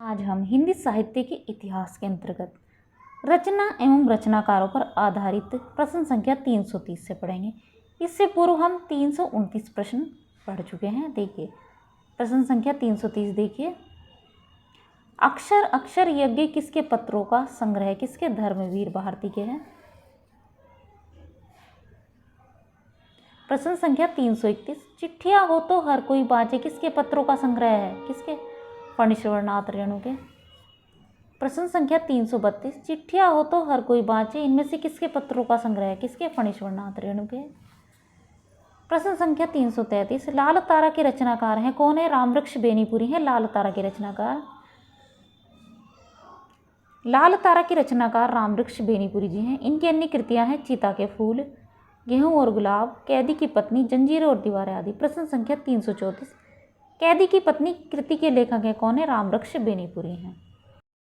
आज हम हिंदी साहित्य के इतिहास के अंतर्गत रचना एवं रचनाकारों पर आधारित प्रश्न संख्या 330 से पढ़ेंगे। इससे पूर्व हम 329 प्रश्न पढ़ चुके हैं। देखिए प्रश्न संख्या 330 देखिए। अक्षर अक्षर यज्ञ किसके पत्रों का संग्रह है? किसके? धर्मवीर भारती के हैं। प्रश्न संख्या 331 चिट्ठियां हो तो हर कोई बाँचे किसके पत्रों का संग्रह है? किसके? फणीश्वरनाथ रेणु के। प्रश्न संख्या 332 चिट्ठियां हो तो हर कोई बाँचे इनमें से किसके पत्रों का संग्रह है? किसके? फणीश्वरनाथ रेणु के। प्रश्न संख्या 333 लाल तारा के रचनाकार हैं कौन है? रामवृक्ष बेनीपुरी हैं लाल तारा के रचनाकार। लाल तारा के रचनाकार रामवृक्ष बेनीपुरी जी हैं। इनकी अन्य कृतियां हैं चीता के फूल, गेहूं और गुलाब, कैदी की पत्नी, जंजीरें और दीवारें आदि। प्रश्न संख्या 334 कैदी की पत्नी कृति के लेखक हैं कौन है? रामवृक्ष बेनीपुरी हैं।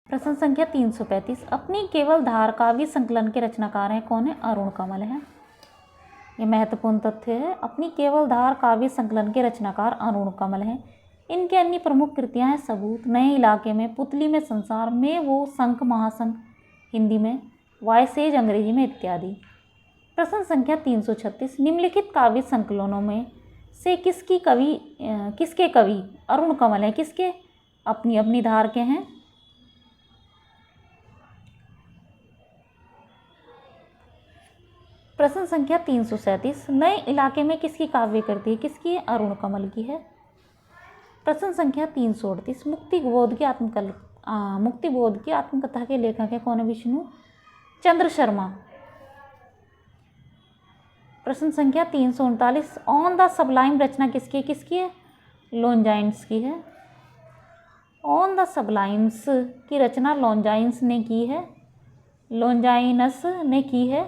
प्रश्न संख्या 335 अपनी केवल धार काव्य संकलन के रचनाकार हैं कौन है? अरुण कमल हैं। ये महत्वपूर्ण तथ्य है। अपनी केवल धार काव्य संकलन के रचनाकार अरुण कमल हैं। इनके अन्य प्रमुख कृतियां हैं सबूत, नए इलाके में, पुतली में, संसार में, वो, शंख महाशंख हिंदी में, वॉयसेज अंग्रेजी में इत्यादि। प्रश्न संख्या 336 निम्नलिखित काव्य संकलनों में से किसके कवि अरुण कमल हैं? किसके? अपनी अपनी धार के हैं। प्रश्न संख्या 337 नए इलाके में किसकी काव्य कृति है? किसकी? अरुण कमल की है। प्रश्न संख्या 338 मुक्तिबोध की आत्मकथा के लेखक है कौन है? विष्णु चंद्र शर्मा। प्रश्न संख्या 339 ऑन द सबलाइम रचना किसकी है? किसकी है? लॉन्जाइन्स की है। ऑन द सबलाइम्स की रचना लॉन्जाइन्स ने की है, लॉन्जाइनस ने की है।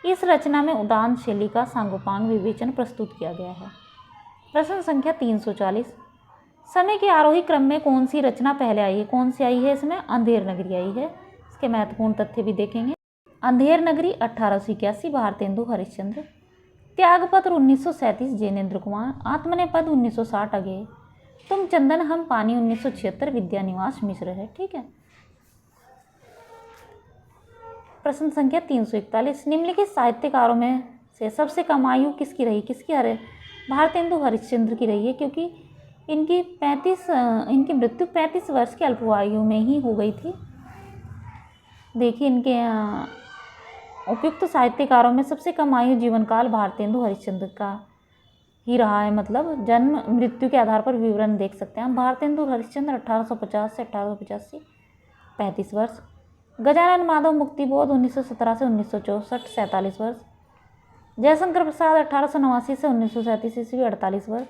इस रचना में उदान शैली का सांगोपांग विवेचन प्रस्तुत किया गया है। प्रश्न संख्या 340 समय के आरोही क्रम में कौन सी रचना पहले आई है? कौन सी आई है इसमें? अंधेर नगरी आई है। इसके महत्वपूर्ण तथ्य भी देखेंगे। अंधेर नगरी 1881 भारतेंदु हरिश्चंद्र, त्यागपत्र 1937 जैनेन्द्र कुमार, आत्मनेपद 1960 अगेय, तुम चंदन हम पानी 1976 विद्यानिवास मिश्र है। ठीक है। प्रश्न संख्या 341 निम्नलिखित साहित्यकारों में से सबसे कम आयु किसकी रही? किसकी? भारतेंदु हरिश्चंद्र की रही है, क्योंकि इनकी मृत्यु 35 वर्ष की अल्पायु में ही हो गई थी। देखिए इनके उपयुक्त साहित्यकारों में सबसे कम आयु जीवन काल भारतेंदु हरिश्चंद्र का ही रहा है। मतलब जन्म मृत्यु के आधार पर विवरण देख सकते हैं हम। भारतेंदु हरिश्चंद्र 1850 से 1885 35 वर्ष, गजानन माधव मुक्तिबोध 1917 से 1964 47 वर्ष, जयशंकर प्रसाद 1889 से 1937 ईस्वी 48 वर्ष,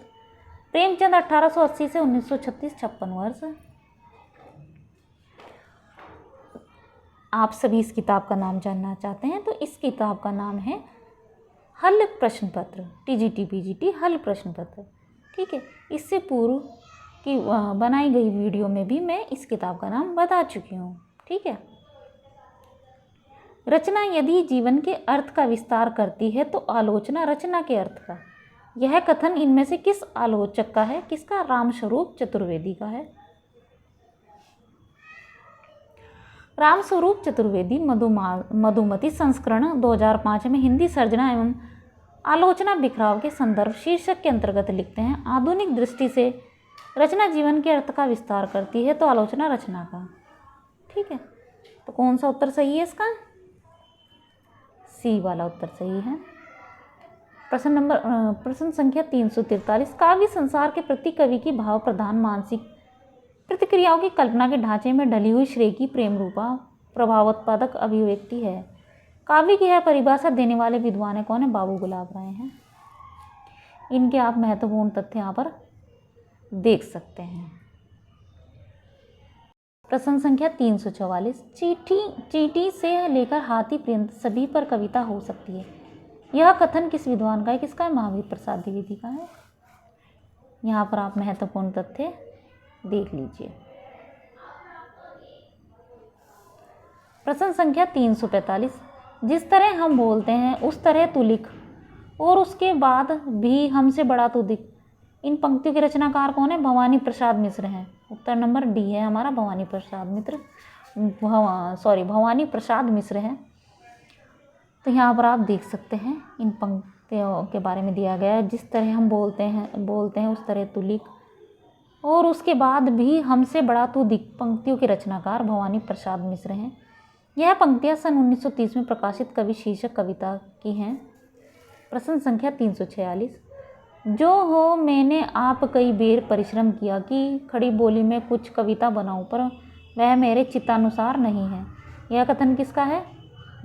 प्रेमचंद 1880 से 1936 56 वर्ष। आप सभी इस किताब का नाम जानना चाहते हैं तो इस किताब का नाम है हल प्रश्न पत्र, टीजीटी पीजीटी हल प्रश्न पत्र। ठीक है। इससे पूर्व की बनाई गई वीडियो में भी मैं इस किताब का नाम बता चुकी हूँ। ठीक है। रचना यदि जीवन के अर्थ का विस्तार करती है तो आलोचना रचना के अर्थ का। यह कथन इनमें से किस आलोचक का है? किसका? रामस्वरूप चतुर्वेदी का है। रामस्वरूप चतुर्वेदी मधुमती संस्करण 2005 में हिंदी सर्जना एवं आलोचना बिखराव के संदर्भ शीर्षक के अंतर्गत लिखते हैं आधुनिक दृष्टि से रचना जीवन के अर्थ का विस्तार करती है तो आलोचना रचना का। ठीक है। तो कौन सा उत्तर सही है इसका? सी वाला उत्तर सही है। प्रश्न संख्या 343 काव्य संसार के प्रति कवि की भाव प्रधान मानसिक प्रतिक्रियाओं की कल्पना के ढांचे में ढली हुई श्रेय की प्रेम रूपा प्रभावोत्पादक अभिव्यक्ति है। काव्य की यह परिभाषा देने वाले विद्वान कौन है? बाबू गुलाब राय हैं। इनके आप महत्वपूर्ण तथ्य यहाँ पर देख सकते हैं। प्रश्न संख्या 344 चींटी से लेकर हाथी पर्यंत सभी पर कविता हो सकती है। यह कथन किस विद्वान का है? किसका है? महावीर प्रसाद द्विवेदी का है। यहाँ पर आप महत्वपूर्ण तथ्य देख लीजिए। प्रश्न संख्या 345 जिस तरह हम बोलते हैं उस तरह तू लिख और उसके बाद भी हमसे बड़ा तू दिख। इन पंक्तियों के रचनाकार कौन है? भवानी प्रसाद मिश्र हैं। उत्तर नंबर डी है हमारा भवानी प्रसाद मिश्र हैं। तो यहाँ पर आप देख सकते हैं इन पंक्तियों के बारे में दिया गया है। जिस तरह हम बोलते हैं उस तरह तू लिख, और उसके बाद भी हमसे बड़ा तू दिख पंक्तियों के रचनाकार भवानी प्रसाद मिश्र हैं। यह पंक्तियाँ सन 1930 में प्रकाशित कवि शीर्षक कविता की हैं। प्रश्न संख्या 346, जो हो मैंने आप कई बेर परिश्रम किया कि खड़ी बोली में कुछ कविता बनाऊं, पर वह मेरे चित्तानुसार नहीं है। यह कथन किसका है?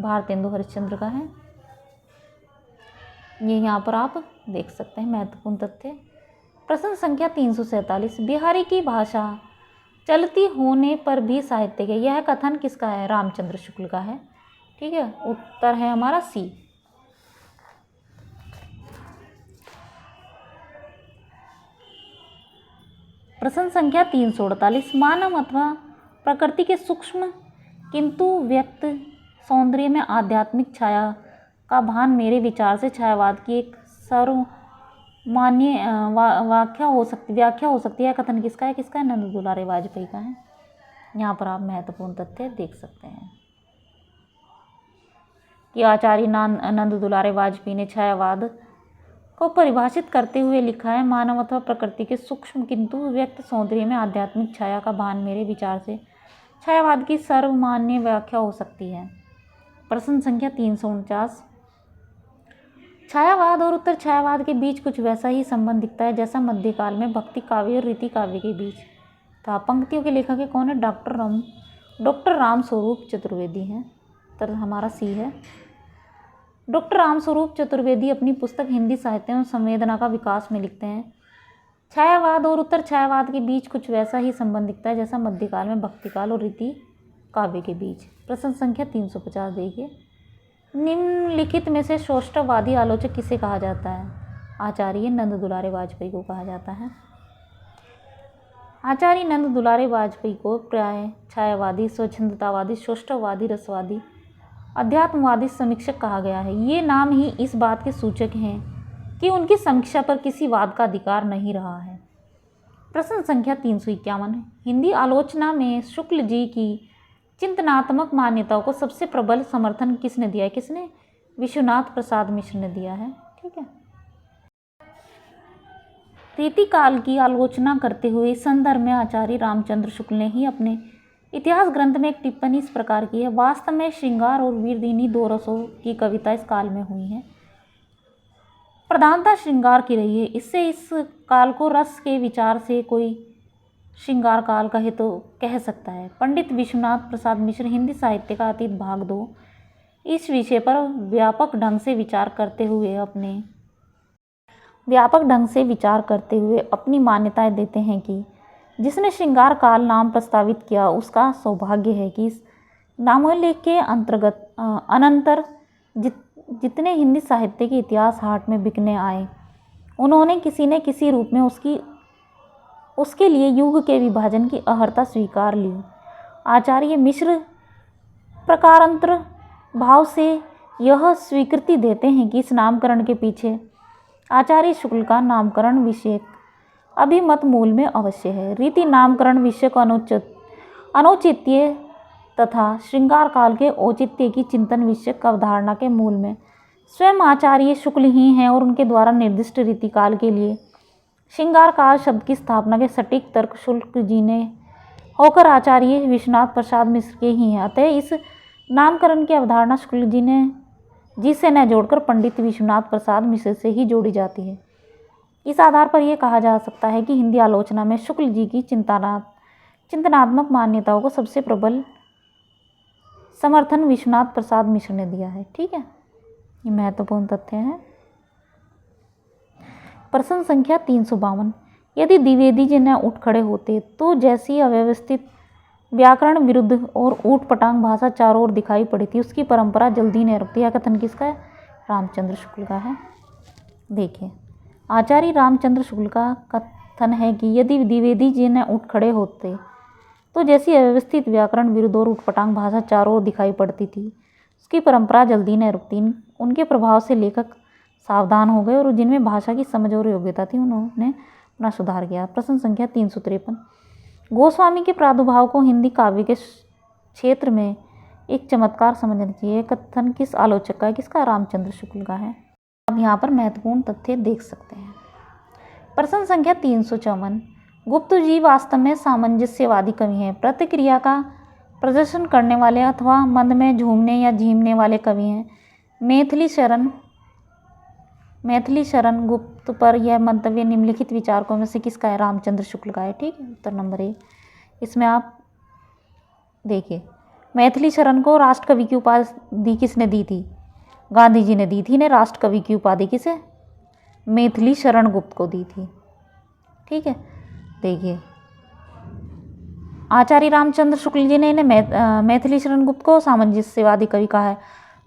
भारतेंदु हरिश्चंद्र का है। ये यहाँ पर आप देख सकते हैं महत्वपूर्ण तथ्य। प्रश्न संख्या 347, बिहारी की भाषा चलती होने पर भी साहित्य है। यह कथन किसका है? रामचंद्र शुक्ल का है। ठीक है, उत्तर है हमारा सी। प्रश्न संख्या 348, मानव अथवा प्रकृति के सूक्ष्म किंतु व्यक्त सौंदर्य में आध्यात्मिक छाया का भान मेरे विचार से छायावाद की एक सर्वमान्य व्याख्या हो सकती है। कथन किसका है? नंद दुलारे वाजपेयी का है। यहाँ पर आप महत्वपूर्ण तथ्य देख सकते हैं कि आचार्य नंद दुलारे वाजपेयी ने छायावाद को परिभाषित करते हुए लिखा है, मानव अथवा प्रकृति के सूक्ष्म किंतु व्यक्त सौंदर्य में आध्यात्मिक छाया का भान मेरे विचार से छायावाद की सर्वमान्य व्याख्या हो सकती है। प्रश्न संख्या 349, छायावाद और उत्तर छायावाद के बीच कुछ वैसा ही संबंध दिखता है जैसा मध्यकाल में भक्ति काव्य और रीति काव्य के बीच था। पंक्तियों के लेखक कौन है? डॉक्टर राम स्वरूप चतुर्वेदी हैं। उत्तर हमारा सी है। डॉक्टर राम स्वरूप चतुर्वेदी अपनी पुस्तक हिंदी साहित्य और संवेदना का विकास में लिखते हैं, छायावाद और उत्तर छायावाद के बीच कुछ वैसा ही संबंध दिखता है जैसा मध्यकाल में भक्तिकाल और रीति काव्य के बीच। प्रश्न संख्या 350 देखिए, निम्नलिखित में से सौष्ठववादी आलोचक किसे कहा जाता है? आचार्य नंद दुलारे वाजपेयी को कहा जाता है। आचार्य नंद दुलारे वाजपेयी को प्राय छायावादी, स्वच्छंदतावादी, सौष्ठववादी, रसवादी, अध्यात्मवादी समीक्षक कहा गया है। ये नाम ही इस बात के सूचक हैं कि उनकी समीक्षा पर किसी वाद का अधिकार नहीं रहा है। प्रश्न संख्या 351, हिंदी आलोचना में शुक्ल जी की चिंतनात्मक मान्यताओं को सबसे प्रबल समर्थन किसने दिया है? किसने? विश्वनाथ प्रसाद मिश्र ने दिया है। ठीक है, रीतिकाल की आलोचना करते हुए इस संदर्भ में आचार्य रामचंद्र शुक्ल ने ही अपने इतिहास ग्रंथ में एक टिप्पणी इस प्रकार की है, वास्तव में श्रृंगार और वीर इन्हीं दो रसों की कविता इस काल में हुई है। प्रधानता श्रृंगार की रही है। इससे इस काल को रस के विचार से कोई श्रृंगार काल कहे तो कह सकता है। पंडित विश्वनाथ प्रसाद मिश्र हिंदी साहित्य का अतीत भाग 2 इस विषय पर व्यापक ढंग से विचार करते हुए अपनी मान्यताएं देते हैं कि जिसने श्रृंगार काल नाम प्रस्तावित किया उसका सौभाग्य है कि इस नामोल्लेख के अनंतर जितने हिंदी साहित्य के इतिहास हाट में बिकने आए उन्होंने किसी न किसी रूप में उसके लिए युग के विभाजन की अहर्ता स्वीकार ली। आचार्य मिश्र प्रकारांतर भाव से यह स्वीकृति देते हैं कि इस नामकरण के पीछे आचार्य शुक्ल का नामकरण विषय अभिमत मूल में अवश्य है। रीति नामकरण विषय को अनौचित्य तथा श्रृंगार काल के औचित्य की चिंतन विषयक अवधारणा के मूल में स्वयं आचार्य शुक्ल ही हैं और उनके द्वारा निर्दिष्ट रीति काल के लिए श्रृंगार काल शब्द की स्थापना के सटीक तर्क शुक्ल जी ने होकर आचार्य विश्वनाथ प्रसाद मिश्र के ही हैं। अतः इस नामकरण की अवधारणा शुक्ल जी से न जोड़कर पंडित विश्वनाथ प्रसाद मिश्र से ही जोड़ी जाती है। इस आधार पर यह कहा जा सकता है कि हिंदी आलोचना में शुक्ल जी की चिंतनात्मक मान्यताओं को सबसे प्रबल समर्थन विश्वनाथ प्रसाद मिश्र ने दिया है। ठीक है, ये महत्वपूर्ण तथ्य है। प्रश्न संख्या 352, यदि द्विवेदी जी न उठ खड़े होते तो जैसी अव्यवस्थित व्याकरण विरुद्ध और ऊट पटांग भाषा चारों ओर दिखाई पड़ी थी उसकी परंपरा जल्दी न रुकती। यह कथन किसका है? रामचंद्र शुक्ल का है। देखिए, आचार्य रामचंद्र शुक्ल का कथन है कि यदि द्विवेदी जी न उठ खड़े होते तो जैसी अव्यवस्थित व्याकरण विरुद्ध और ऊटपटांग भाषा चारों ओर दिखाई पड़ती थी उसकी परंपरा जल्दी न रुकती। उनके प्रभाव से लेखक सावधान हो गए और जिनमें भाषा की समझ और योग्यता थी उन्होंने अपना सुधार किया। प्रश्न संख्या 353, गोस्वामी के प्रादुर्भाव को हिंदी काव्य के क्षेत्र में एक चमत्कार समझना चाहिए। कथन किस आलोचक का है? किसका? रामचंद्र शुक्ल का है। अब यहाँ पर महत्वपूर्ण तथ्य देख सकते हैं। प्रश्न संख्या 354, गुप्त जी वास्तव में सामंजस्यवादी कवि हैं। प्रतिक्रिया का प्रदर्शन करने वाले अथवा मंद में झूमने या झीमने वाले कवि हैं। मैथिली शरण गुप्त पर यह मंतव्य निम्नलिखित विचारकों में से किसका है? रामचंद्र शुक्ल का है। ठीक है, उत्तर नंबर ए। इसमें आप देखिए, मैथिली शरण को राष्ट्र कवि की उपाधि किसने दी थी? गांधी जी ने दी थी। ने राष्ट्र कवि की उपाधि किसे? मैथिली शरण गुप्त को दी थी। ठीक है, देखिए, आचार्य रामचंद्र शुक्ल जी ने इन्हें मैथिली शरण गुप्त को सामंजस्यवादी कवि कहा है।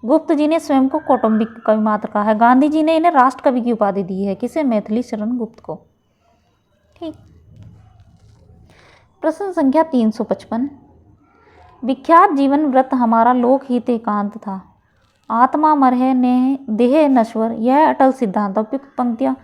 गुप्त जी ने स्वयं को कौटुंबिक कवि मात्र कहा है। गांधी जी ने इन्हें राष्ट्र कवि की उपाधि दी है। किसे? मैथिली शरण गुप्त को। ठीक। प्रश्न संख्या 355, विख्यात जीवन व्रत हमारा लोकहित एकांत था, आत्मा मरहे ने देह नश्वर, यह अटल सिद्धांत। उपयुक्त पंक्तियां